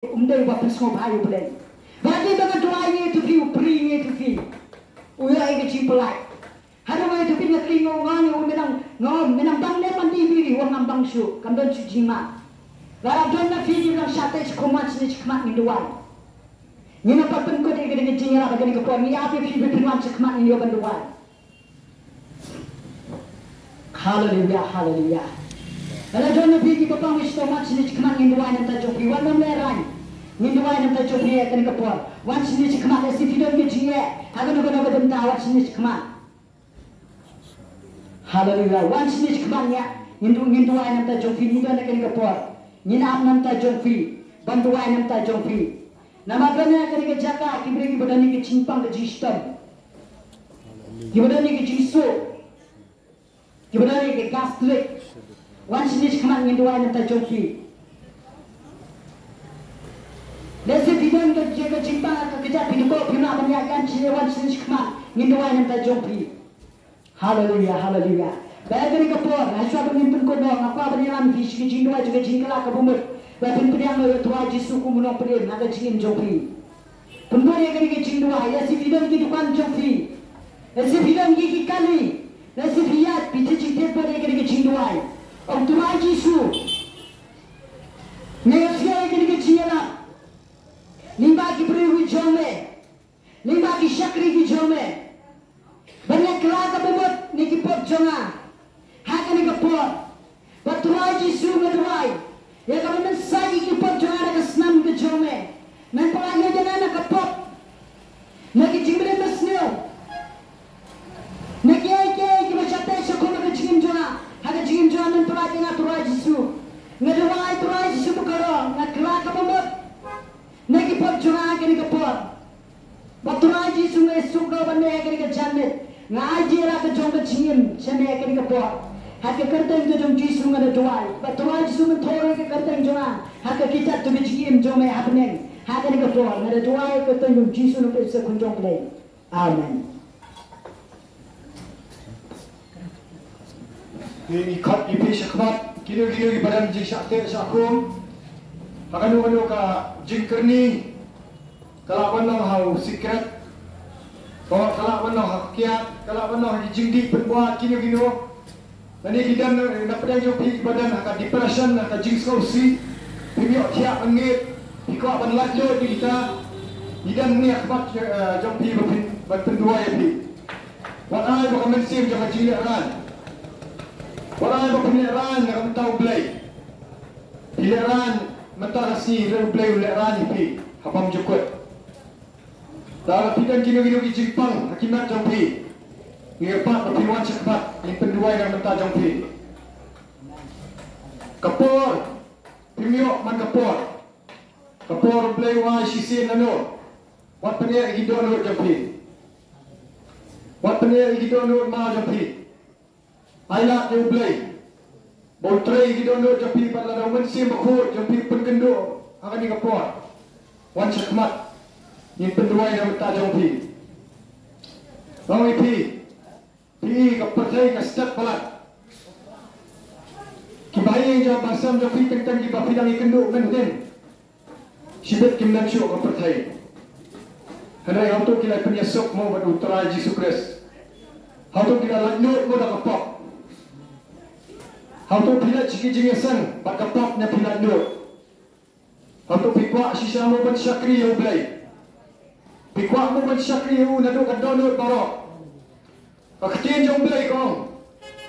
umday wa pesmo bhayu play bagi dengan doa ini tu fi upri ini tu fi uya ke cipelai hari wa tu fi ngatli ngani menang bang ne mandi biri wa ngam bang shu kam don chu jima gara don na fi di lang shate chkomat ni chkmat ni doa ni na papen ko de ke jinga ba ke ko ni api fi pinwan chkmat ni yo ban doa hallelujah hallelujah. Kalau jangan pergi ke pang isto mat sini cekman nginduan yang tak jopi wan meran nginduan yang tak jopi akan kepor wan sini cekman si video ke jinge akan nak benda wan sini cekman haleluya wan sini cekman ya nginduan yang tak jopi ni akan kepor nginap yang tak jopi bantuan yang tak jopi nama kena akan ke jaka kibri badani ke cimpang ke jistam kibadani ke jisu kibadani ke gastrik wan sini cekman nginduan yang tak jopi Desi bidang ke jaga cinta ke kejap hidup kau pernah menyaksikan cilewan sini cekman nginduan yang tak jopi haleluya haleluya bagi kapor haswa pemimpin kau dong apa penyalam visi nginduan juga jingkala ke bumur bagi pediang lo tua jisu kumunong pedih naga jingin jopi pendur yang ke nginduan ya si bidang ke dukan jopi ya si bidang ke kali ya si biat piti cinta pada ke nginduan Om Tuhan Yesus, negosiasi kita ciela, limba ki beri jome, limba ki syakri ki jome, banyak kelak kebut ni ki pot jonga, hak ni kepot, Tuhan Yesus menuai, ya kami mensagi ki pot jonga nak senam ki jome, mempelajari jangan nak kepot, nak ki jimre mesnyo, nak ki bercakap sekolah ki jim jonga. Hada jingin jalan pelajang aturai jisu, ngaduai aturai jisu bukarong, ngakla kapamot, nakipot junga kini kapot, baturai jisu ngesuk kau bandai kini kejamet, ngaji lah kejong kejingin, cemai kini kapot, hada kerteng kejong jisu ngaduai, baturai jisu mentorong ke kerteng junga, hada kita tu kejingin jomai hapneng, hada kini kapot, ngaduai kerteng jisu numpet sekunjong play, amen. Ini kat ipi syakmat kira-kira di badan jing syakte syakum hakanu ka jing kerni kalau mana hau secret kalau mana hakiat kalau mana jing di berbuat kira-kira nanti kita nak pedang jopi badan akan depression akan jing skosi pimiok tiap angit ikut banlat lo di kita idan ni akmat jopi berpendua ya pi wakai bukan mensim jangan jing leran orang yang berpilihan yang tahu belai, pilihan mentah rasmi dan belai pilihan ini, apa mencukup. Dalam bidang kini-kini Jepang, hakimat jampi, ngepat berpilihan cepat, yang pendua yang mentah jampi. Kapor, pimiok man kapor belai wah sisi nano, wat penyak hidon nur jampi, wat penyak hidon nur ma jampi. Ayat yang belai Boltrai kita nak jampi pada lawan sim bakhur jampi pengenduk akan dikapot wan cekmat ini penduai yang tak jampi bang ipi pi kepercayai ke step pelat kibai yang basam jampi tentang kibai pidang ikenduk menden sibet kimdan syuk kepercayai hendak yang tu kita penyesok mau pada utara Yesus Kristus hatu kita lanjut mau dah kapot Hatu pilat ciki-ciki sang, pak kapapnya pilat duk. Hatu pikwa sisa mo ban syakri yu belai. Pikwa mo ban syakri yu naduk kadon duk barok. Paktin jong belai kong.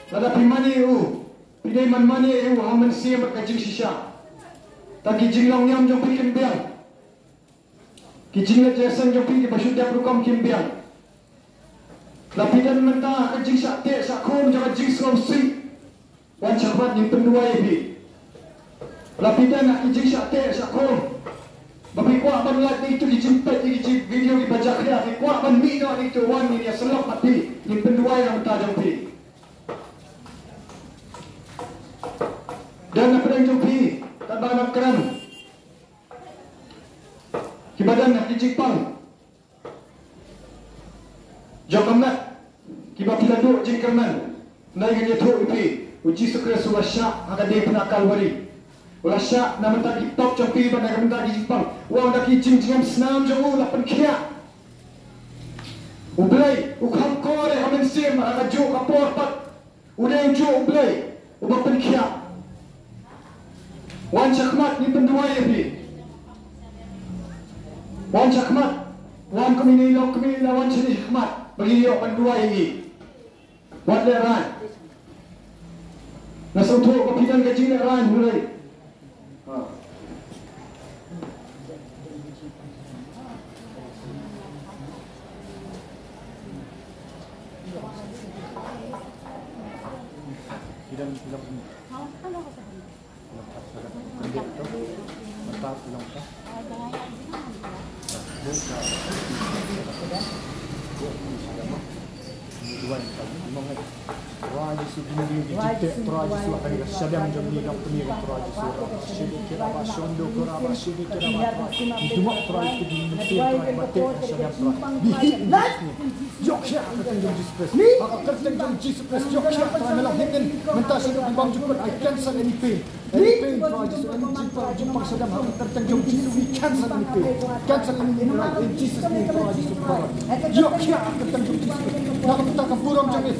Lada pimani yu. Pinay man mani yu haman siya makajing sisa. Tak kijing long nyam jong pikin biang. Kijing na jasang jong pikin basyudya prukam kim biang. Lapidan mentah kajing sakte sakum jangan jing selawsi. Wan sahabat yang pendua ibi lapidan nak ijing syakte syakum babi kuat banlat itu dijempet di video dibaca dia babi kuat ban mina itu wan ni dia selap mati yang pendua yang tak jampi dan apa yang jampi tak banyak keram kibadan nak ijing pang jokamat kibab laduk jingkerman naik dia tu ibi Uji sukres wasyak akan dia penakal wari. Ulah syak na mentagi top champi pada mentagi Jepang. Wang daki jing-jingam senam jauh lapan kia. Ublay, ukam kore hamen sim aga jo kapor pat. Udah jo ublay, ubapan kia. Wan cakmat ni penduai ni. Wan cakmat, wan kemini wan cini cakmat. Bagi yo penduai ni. Wan leran. Nasautu kapitan gaji leran mulai.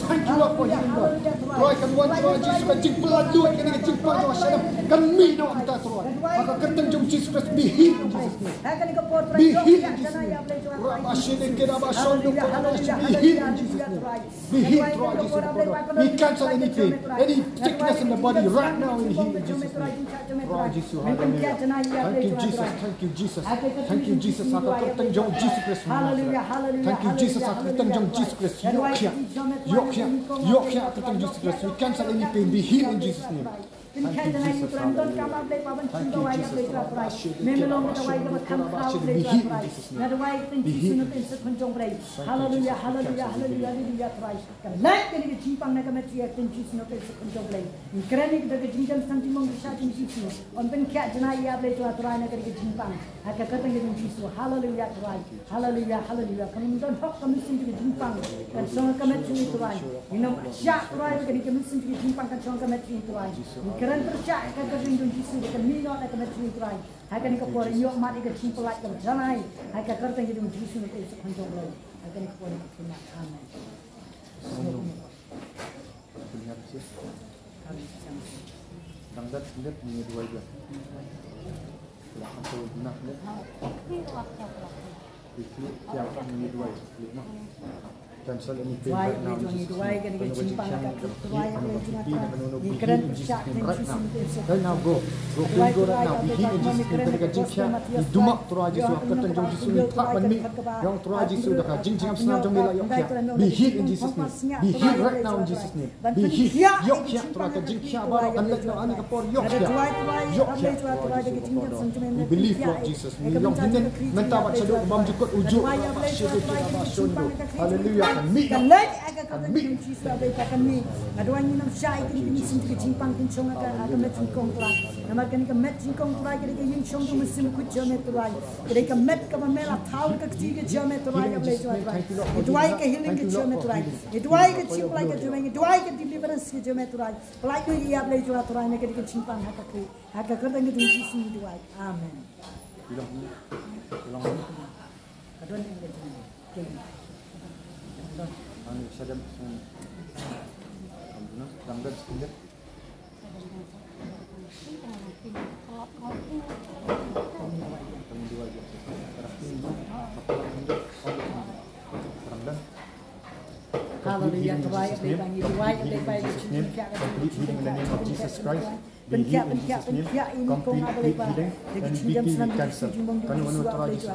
Thank you Lord for healing God. Roy kan wan Roy Jesus kan jing peladut kan jing padu Hashem kan mi no anta Roy. Maka keteng jom Jesus Christ be healed in Jesus name. Be healed in Jesus name. Rabashine kira bashondo be healed in Jesus name. Be healed Roy Jesus name. We cancel anything, any sickness in the body right now in heal in Jesus name. Roy Jesus hallelujah. Thank you Jesus. Thank you Jesus. Thank you Jesus. Maka keteng jom Jesus Christ. Hallelujah. Hallelujah. Thank you Jesus. Maka keteng jom Jesus Christ. Yok ya keteng Jesus Christ. We cancel any pain. Be healed in Jesus name. Thank you Jesus. Thank you Jesus. Be healed in Jesus name. Hallelujah, hallelujah, hallelujah, Christ. Like the Jimpang Nakamati and Jesus no place to complain. In Kranik, the Jinjam Santimon Shatin Jesus. On Ben Cat Janaya play to a Trina Jimpang. I can cut in Jesus. Hallelujah, Christ. Hallelujah, hallelujah. Come don't talk to listen to the Jimpang. And so come at you to right. You know, Sharp right, and you can listen to the Jimpang and so come at you to right. Current Sharp can go into Jesus, can mean not like a match right. I can go for your money, get people like them. Janai, I can cut into Jesus no place to control. I can go for it. Amen. Dangdat lihat ni dua je. Lahan tu nak lihat. Itu yang ni dua lihat. Cancel any pain right now. Right now go right now. Be healed in Jesus name. Ketika jingkia didumak turah Yesus. Kata jom Yesus ni tak bani. Yang turah Yesus dah jing jingam senang jom bila yok kia. Be healed in Jesus name. Be healed right now in Jesus name. Be healed. Yok kia turah ke jingkia baru anlek na ani kapor yok kia. Yok kia. We believe Lord Jesus. We yang hinin mentah baca doa bam jukut ujuk. Hallelujah. Kan lagi agak kata Jesus ada ikan ni. Aduan ni nam syai kini kini sini kejimpang kincong agak met kong telah. Nama kini ke met kong telah kini ke yang syong tu mesti mukut jamet telah. Kini ke met ke memela tahu ke ketiga jamet telah yang boleh jual. Aduai ke healing ke jamet telah. Aduai ke cimpang ke jamet. Aduai ke deliverance ke jamet telah. Pelai tu ia boleh jual telah ni kini ke cimpang agak ke. Agak kata ni Jesus ni aduai. Amen. Aduan yang berjaya. Anu sadam Alhamdulillah dangdat sedap. Kamu dua je. Hallelujah. Healing in the name of Jesus Christ. Be healed in Jesus' name. Complete healing and be healed cancer. Kami menurut Tuhan Yesus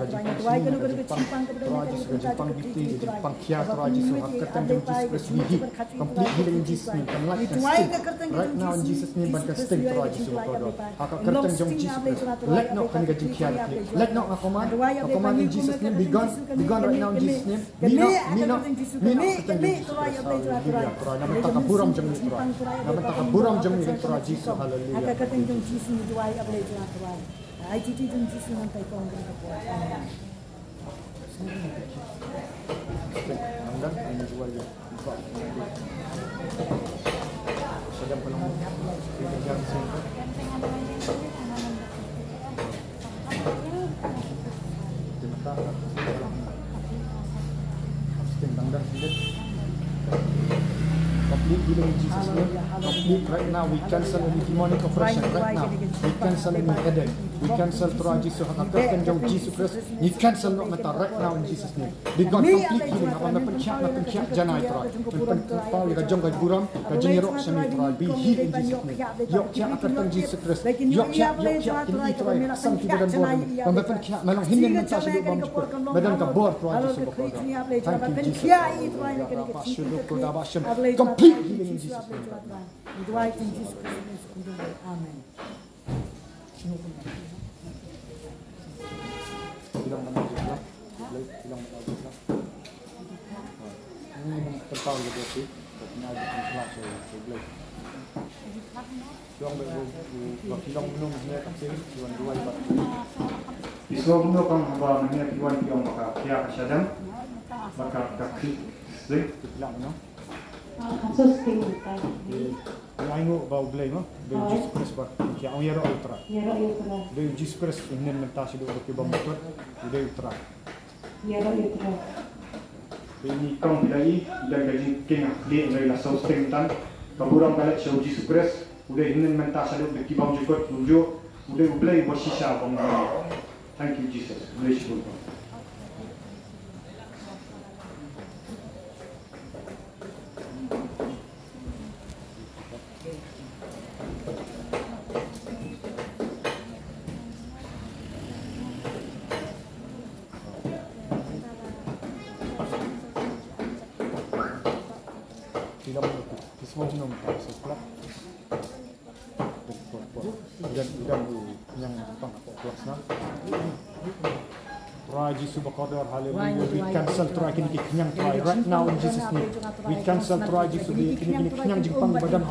Jepang gitu, Jepang kia Tuhan Yesus hakatan jom Jesus Christ be healed. Complete healing in Jesus' name. Kan light and sting. Right now in Jesus' name ban sting Tuhan Yesus berdoa. Hakatan jom Jesus Christ. Let not kan gaji kia. Let not command in Jesus' name. Be gone right now in Jesus' name. Me not hakatan jom Jesus Christ. Hallelujah. Nama tak buram jom ni Tuhan. Nama tak buram jom ni Tuhan Yesus. Hallelujah. Agak kata jom Jesus ni doai abalai jual tuai. ITT jom Jesus nanti kau orang berbuat. Anda ini jual je. Sedang penuh. Jangan Complete healing in Jesus' name. Complete right now. We cancel any demonic oppression right now. We cancel any headache. We cancel Tuhan Yesus. Hakakan jauh Jesus Christ. We cancel not mata right now in Jesus' name. Be gone complete healing. Apa mepencak janai Tuhan. Mepencak yang jauh kat buram. Kajeng yerok semi Tuhan. Be healed in Jesus' name. Yok cia akan Jesus Christ. Yok cia kini Tuhan. Sang kita dan buah. Mepencak malang hinden mentah sebut bam cukup. Badan kabur Tuhan Yesus berkata. Thank you Jesus. Complete healing in Jesus' name. Amen. Silang mana juga, silang mana juga. Ini tertahu juga sih, tapi ada kelas sebelah. Silang berbuat silang minum dia tak sih, silang dua ibat. Islam itu kan hamba mana tuan yang maka dia kesadam, maka kaki sih, silang minum. Kasus tinggal. Yang itu bau belai mah, bau Jesus Christ bah. Yang orang yang ultra. Bau Jesus Christ ini mentas itu bagi bau motor, bau ultra. Ini kaum pilai dan gaji kena dia adalah sustain tan. Kaburan balik show Jesus Christ, udah ini mentas itu bagi bau jukut, udah belai buat sisa bau. Thank you Jesus. Bless you. Semua minum tak sekolah. Dan yang apa kelas nak. Raji Subhakadar, hallelujah. We cancel try kini kenyang try right now in Jesus name. We cancel try Jesus kini kenyang jingpang badan.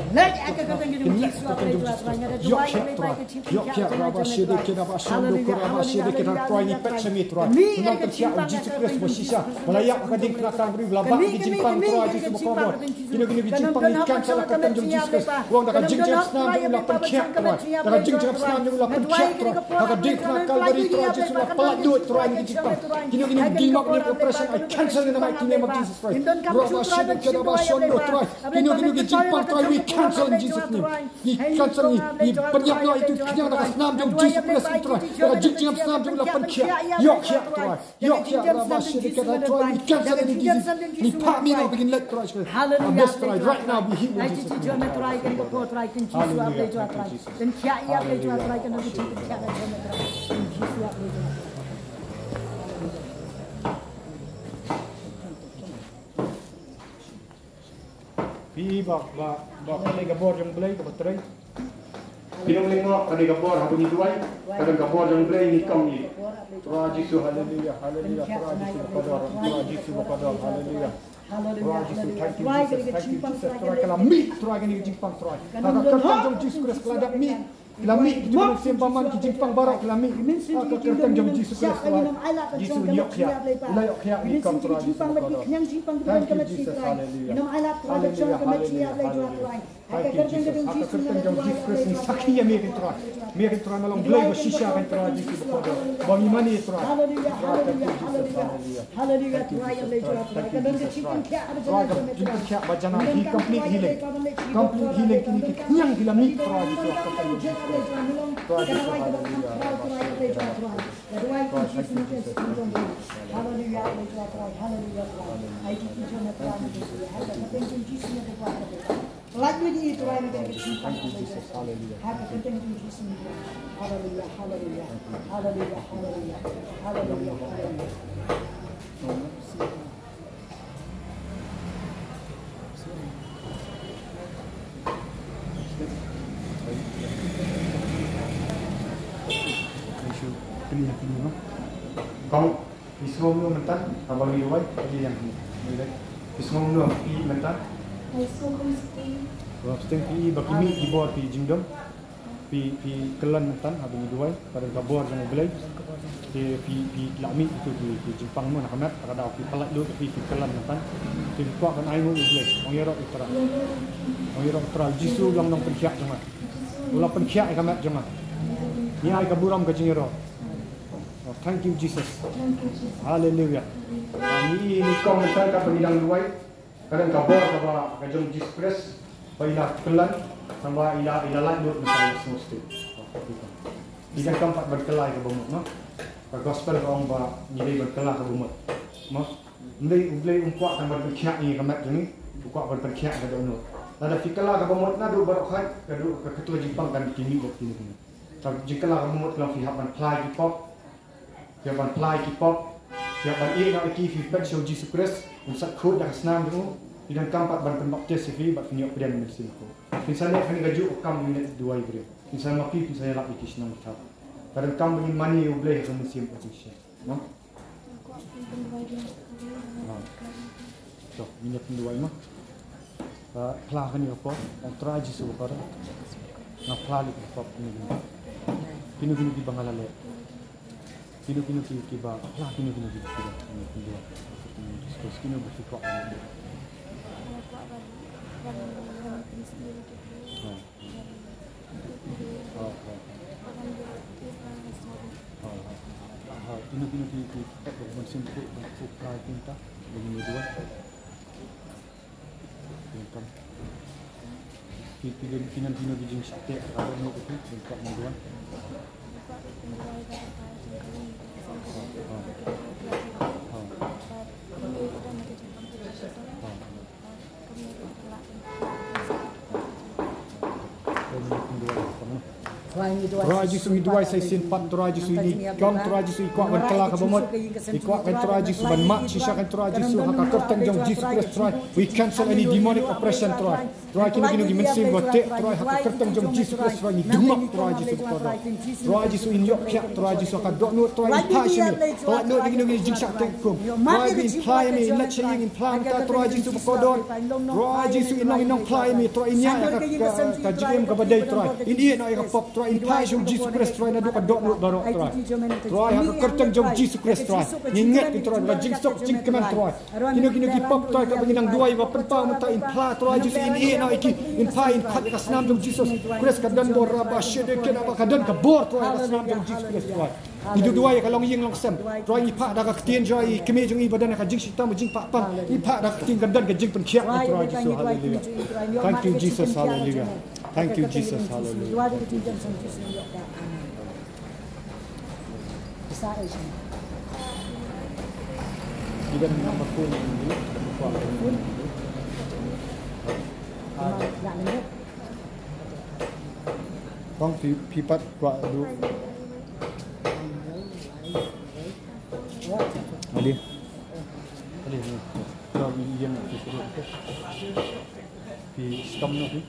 Lagi akan kata yang Yesus apa itu rasanya ada dua yang try. Yok ya raba shede kena ba shando raba shede kena try ni pet semi try. Menang kecia Jesus Christ bersisa. Melayak kading kelakar beri belabak di jingpang try Jesus Subhakadar. Kini jingpang ni cancel akan Jesus Christ. Wong dah jingjang senam ulah pencak try. Dah jingjang senam ulah pencak try. Dah ding Calvary try Jesus ulah peladut try ni jingpang. Kini demon ni oppression I cancel in the mighty name of Jesus Christ. Raba shede kena ba shando try. Kini jingpang try we cancel in Jesus name. Ni cancel ni penyakit itu kenyang dah senam jauh Jesus Christ try. Dah jingjang senam ulah pencak. Yok ya try. Yok ya raba shede kena try we cancel in Jesus. Ni pak mi nak begin let try. Hallelujah. Right now we heal in Jesus name. try kan ko try kan Jesus apa itu try. Dan kia ia apa itu try kan aku cinta kia dah try. Jesus apa itu. Bak kali gabor yang belai ke baterai. Pinong lingok kali gabor habis tuai, kadang gabor yang belai ni kam ni. Tuhan Yesus haleluya, haleluya. Tuhan Yesus berkodar, Tuhan Yesus berkodar, haleluya. Tuhan Yesus thank you Jesus. Tuhan kalau mi Tuhan ini jingpang Tuhan. Maka kertan Jesus Christ kelada mi. Kelami kita nak sempaman kita jingpang barak kelami. Maka kertan jom Jesus Christ Tuhan. Yesus yok ya. Ulah yok ya ni kam Tuhan Yesus berkodar. Thank you Jesus haleluya. Haleluya, haleluya. Thank you Jesus. Maka kertan jom Jesus Christ ni sakhi ya mi Tuhan. Mi Tuhan malam belai bersisa kan Tuhan Yesus berkodar. Bagi mana Tuhan. Haleluya, haleluya, haleluya. Haleluya Tuhan yang boleh jual Tuhan. Kadang kecipang kia ada jalan jalan Tuhan. Kia bacana he complete healing. Complete healing kini kenyang hilang ni Tuhan Yesus berkodar. Tuhan Yesus haleluya. Haleluya, haleluya. Ai kita jangan Tuhan. Kadang kecipang lagi di Tuhan yang kecipang. Haleluya. Kadang kecipang. Haleluya, haleluya. Haleluya, haleluya. Haleluya, haleluya. Pilih no. Kau semua lu mentan, abang liwai pilih yang ni. Semua lu pilih mentan. Sting pilih bagi mi di bawah pilih jingdom. Pilih kelan mentan, abang liwai pada kabur yang belai. Pilih lami itu pilih jingpang mu nak kamat, ada pilih pelat lu pilih kelan mentan. Pilih kuat kan air mu belai. Orang Yorok utara jisu yang nong penkiak jangan. Ulah penkiak kamat jangan. Ni ai kaburam ke jingero. Oh, thank you Jesus. Thank you, Jesus. Hallelujah. Ni kau mental ka penidang luai. Kadang kabor ka ba kajong Jesus Christ. Paila kelan sama ila lat dut mental semesti. Tidak keempat berkelai ke bumut no. Ka gospel ka ong ba ni berkelai ke bumut. Mo. Ndai kuat tambah berkiak ni kamat ni. Kuat berkiak ka dono. Nada fikala ka bumut na do barokhat ka do ka ketua Jepang kan kini kok kini. Tak jikalau ka bumut kalau pihak ban plai ki pop. Pihak ban plai ki pop. Pihak ban nak iki fi pet show Jesus Christ. Usat khod dah senam tu. Tidak keempat ban pembaptis fi bat finyok pedian mesin ko. Misalnya kami gaju kam minit 2 ibri. Misalnya mapi misalnya lak iki senam kitab. Kadang kam bagi mani u boleh ke mesin position. No? So, minit 2 mah. Plah kan ni apa? Try Jesus ko ra. Na plah ni apa ni. Kini di Bangalale. Kini ba. Plah kini di ba. Terus kini berfikir apa? Kini mesin tu untuk prai pinta begini dua. Income. Kini bijing sate kalau nak itu income dua. Turaji sui dua sai sin pat turaji sui ni kong turaji sui kuat berkelah ke bomot ikuat kan turaji sui ban mak sisa kan turaji sui haka kertang jong Jesus Christ try we cancel any demonic oppression try kini mensim botek try haka kertang jong Jesus Christ try ni demak turaji sui kodo turaji sui yok pyak turaji sui haka dok nu try passion try nu gini jing sak tengkum try bin play me let ching in plan ta turaji sui kodo turaji sui inong play me try nya ka jim ka badai try ini na ka pop try in passion Jesus Christ try na dok nu barok try haka kertang jong Jesus Christ try ingat kita try jing sok jing keman try kini pop try ka benginang duai wa pentau menta in pla try Jesus ini na iki in pa in khat ka snam jong Jesus Christ ka dan bor ba shede ke na ka dan ka bor try ka snam jong Jesus Christ try itu dua ya kalau ying long sem try i pa da ka tien joy kemi jong i badan ka jing sitam jing pa pan i pa da ka tien ka dan ka jing pen khiak try Jesus hallelujah thank you Jesus hallelujah thank you Jesus hallelujah Kita nak berpun ini, berpun. Bang pipat kuat dulu. Ali. Kalau dia nak disuruh ke, di stom nanti.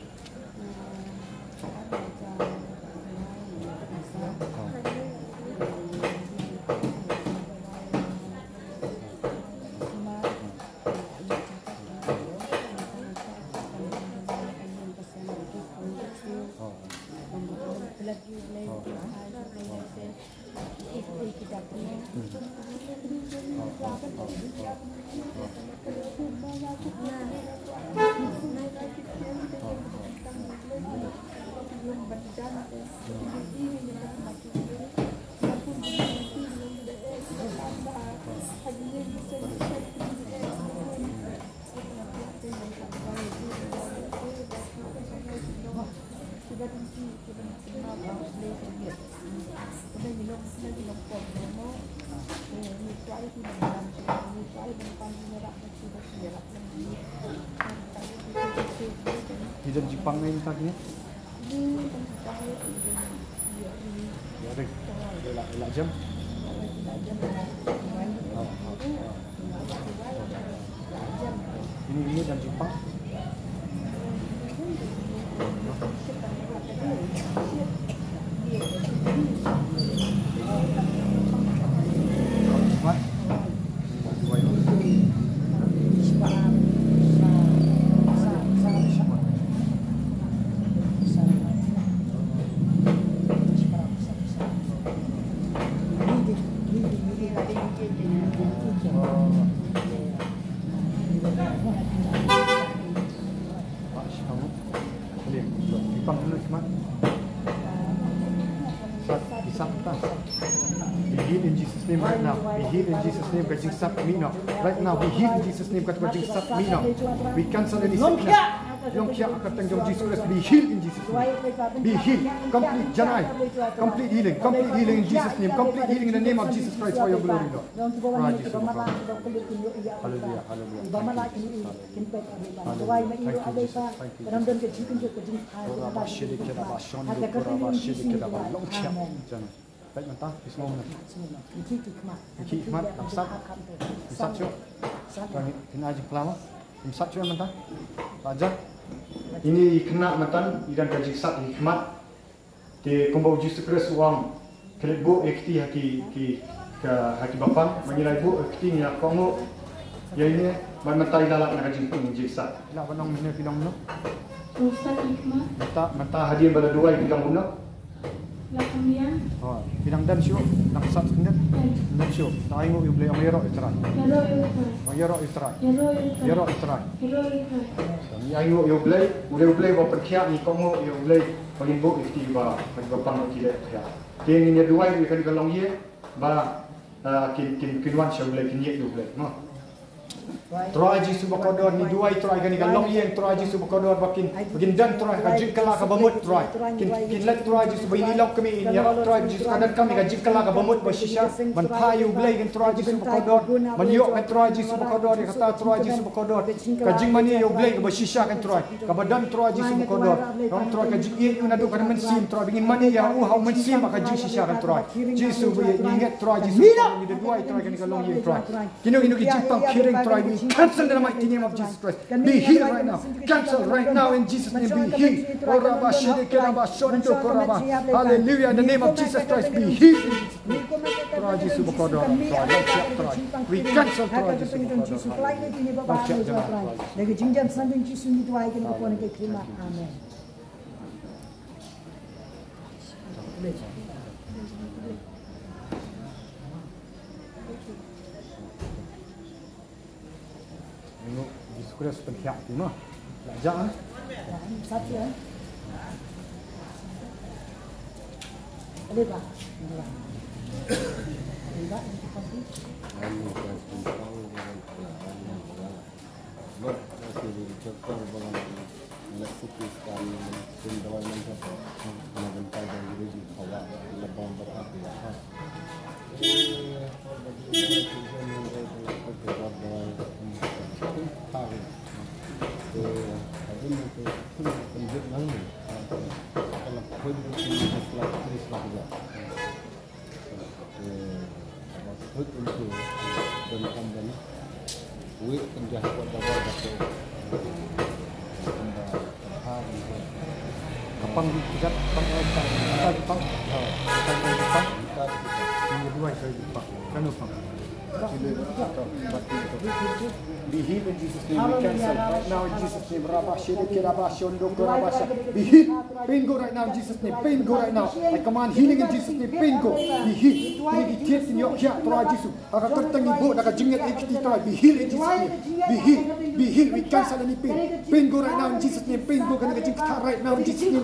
Hidup Jepang ni tak ni? Ya deh, elak jam. Ini dan Jepang. Begin in Jesus' name right now. Be healed in Jesus' name. Kajing sat mino. Right now, be healed in Jesus' name. Kajing sat mino. We cancel any sickness. Yang kia akan tanggung Jesus Christ. Be healed in Jesus' name. Be healed. Complete janai. Complete healing. Complete healing in Jesus' name. Complete healing in the name of Jesus Christ for your glory, Lord. Hallelujah. Hallelujah. Baik mentah, bismillah. Hikmat, namsat, namsat cuk. Kena aja pelama. Namsat cuk mentah. Raja. Ini kena matan idan kaji sat hikmat. Di kumbau Jesus Christ uang kelebo ekti haki bapa menilai bu ekti ni aku mau ya ini mata ilalak nak kaji pun Jesus. Ila banong mina pinong no. Ustaz hikmat. Mata hadiah bala dua bilang guna. Lakamia. Oh, pinang dan syuk, namsat kendat. Dan syuk. Tak ingat you boleh amiro itrai. Amiro itrai. Amiro itrai. Ya ingat you boleh bawa perkiat ni kamu you boleh palimbo ekti ba pang tidak ya. Dia ni dua you kan kalau ye ba kinwan saya boleh kinyek you boleh. No. Try Jesus bakodor ni dua try kan long yang try Jesus bakodor bakin dan try kajik kala ka bamut try kin let try Jesus ini lok kami ini ya try Jesus kadan kami kajik kala ka bamut basisha man payu blai kan try Jesus bakodor man yok kan try Jesus bakodor dia kata try Jesus bakodor kajing mani yo blai ka basisha kan try ka badan try Jesus bakodor ron try kajik ye una do kan mensim try bingin mani ya hau mensim kajik sisha kan try Jesus ni ingat try Jesus ni dua try kan long yang try kino kajik pang kiring try cancel in the mighty name of Jesus Christ. Be healed right now. Cancel right now in Jesus' name. Be healed. Hallelujah. In the name of Jesus Christ. Be healed. We cancel Sudah sepenyak tu mah. Belajar ah. Satu ya. Boleh tak? Kapang dikat, kapang kita Jepang, Jepang, yang kedua saya Jepang, kan Jepang. Be healed in Jesus' name. We cancel right now in Jesus' name. Be healed. Pain go right now in Jesus' name. Pain go right now. I command healing in Jesus' name. Pain go. Be healed. Ini tears in your heart. Try Jesus. Akan tertang ibu. Akan jingat ikti try. Be healed in Jesus' name. Be healed. Be healed. We cancel any pain. Pain go right now in Jesus' name. Pain go. Kena jingat right now in Jesus' name.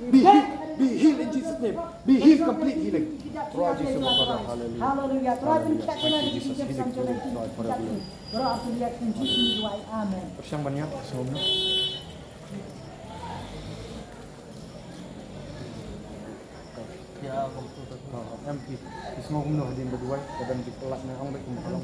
Be healed. Be healed in Jesus' name. Be healed. Complete healing. Try Jesus. Hallelujah. Hallelujah. Try Jesus healing. Berarti lihat kunci doa. Amin. Bersama banyak semua. Ya, MP. Semua umur dia berdua dan di kelas ni orang baik kalau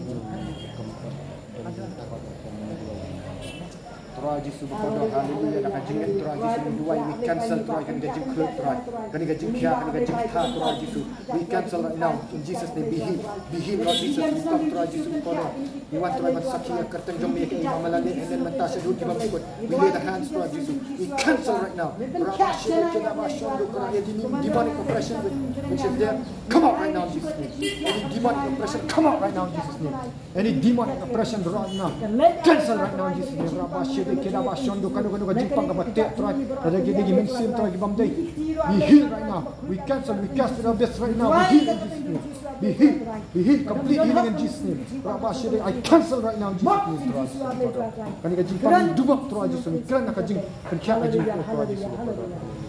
Try Jesus berkodoh. Hallelujah. Nak jingat try Jesus berdua. We cancel try kan gajing kelut try. Kan gajing kia kan gajing tha try Jesus. We cancel right now in Jesus name. Be healed. Be healed Lord Jesus. We come try Jesus berkodoh. We want try masak kia kerteng jom ya ke imam malani and then mentas duduk di bawah ikut. We lay the hands try Jesus. We cancel right now. Rabashir kita bashon do kerana demonic oppression which is there. Come out right now in Jesus name. Any demonic oppression come out right now in Jesus name. Any demonic oppression right now. Cancel right now in Jesus name. Rabashir kita bashon do kanu jipang ka batek try. Ada gini gimen sim try gibam day. Be healed right now. We cancel. We cast it out this right now. Be healed in Jesus name. Be healed. Be healed. Complete healing in Jesus name. Rabashir I cancel right now in Jesus name. Kan ka jipang dubak try Jesus. Kan ka jing kan kya ka jing try Jesus.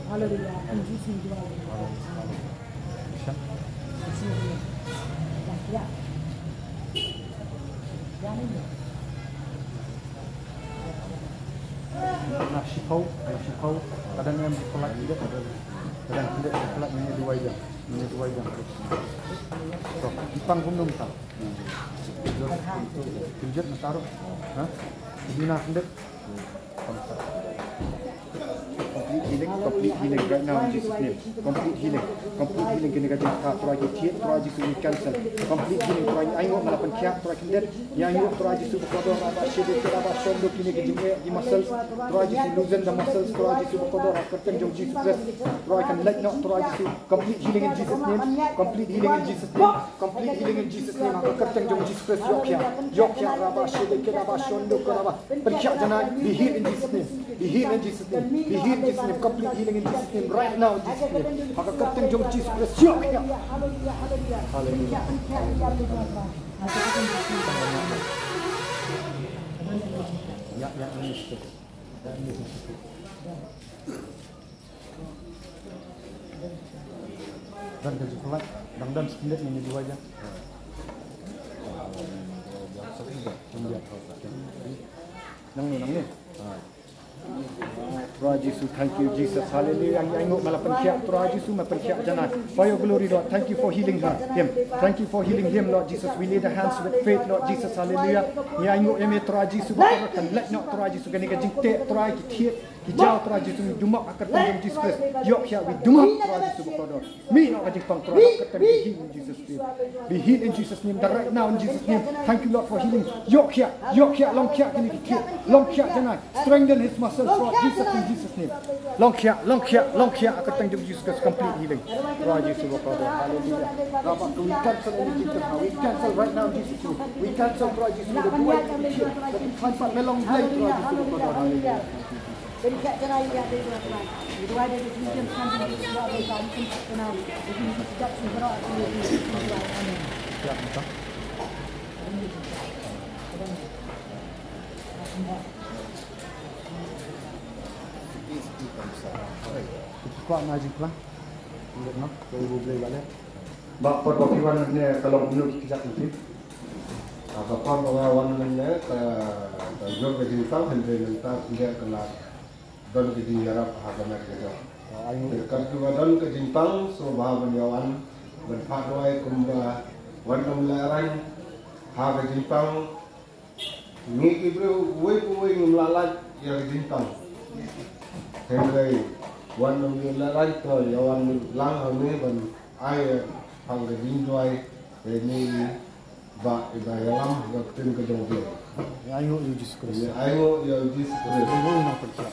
Hallelujah. In Jesus name. Ya. Jangan ni. Nah, sipau kadang yang pelak juga kadang tidak pelak menjadi wajah so Jepang pun belum tahu kerjat taruh dina hendak complete healing right now in Jesus name. Complete healing kena kata Tuhan kita Tuhan Yesus we cancel complete healing Tuhan ayo malapan kiat Tuhan kita yang ayo Tuhan Yesus berkodok apa syedek apa sondo kini kejengke di muscles Tuhan Yesus loosen the muscles Tuhan Yesus berkodok kerten jom Jesus Christ Tuhan akan let not Tuhan Yesus complete healing in Jesus name complete healing in Jesus name complete healing in Jesus name aku kerten jom Jesus Christ yokya apa syedek apa sondo apa percaya jangan be healed in Jesus name be healed in Jesus name be healed in Jesus name complete healing in Jesus name right now in Jesus name maka kerten jom Jesus Christ yokya haleluya ya ini itu dan gaji pelat dan sekilat menjadi wajah nang ni Tuhan Yesus, thank you Jesus, hallelujah. Yang ingok malah penkiak Tuhan Yesus, malah penkiak jangan. For your glory, Lord, thank you for healing him. Thank you for healing him, Lord Jesus. We lay the hands with faith, Lord Jesus, hallelujah. Yang ingok yang Tuhan Yesus, berkatakan, let not Tuhan Yesus, kena kejengte Tuhan kita hijau Tuhan Yesus, dumak akan tanggung Jesus Christ. Yok ya, we dumak Tuhan Yesus berkodok. Me nak kejengpang Tuhan akan be healed in Jesus name. Be healed in Jesus name. Right now in Jesus name. Thank you Lord for healing. Yok ya, long kia kena kita, long kia jangan. Strengthen his muscles, Lord Jesus in Jesus name. Long kia akan tanggung Jesus Christ complete healing. Tuhan Yesus berkodok. Hallelujah. Rabak, we cancel anything to how we cancel right now in Jesus name. We cancel Tuhan Yesus the way to find melong day Tuhan Yesus berkodok. Hallelujah. Jadi kat cara ini ada tuan-tuan. Itu ada di sini jam 9 di sebelah mereka mungkin kenal. Jadi sejak sebelah itu amin. Siap betul. Kuat ngaji pelan. Lihat nak, ibu boleh balik. Bapak Bapak ni kalau menurut kita mungkin. Bapak Bapak ni kalau jom kerja tahu hendak dia kelar. Dan kita harap hagamat kita. Kalau dan ke Jepang, so bahawa beliauan berfatwa kumba warna melaran harga Jepang ni ibu wei melalat yang Jepang. Hengai warna melaran tu yawan lang hame ban ai harga Jepang ini ba ibayalam waktu kejauhan. Ayo Jesus Christ. Ayo Jesus Christ. Ibu nak percaya.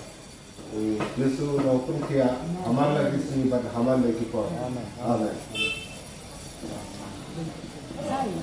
Yesus naupun kia aman lagi sini pada aman lagi pun. Amen. Amen. Saya.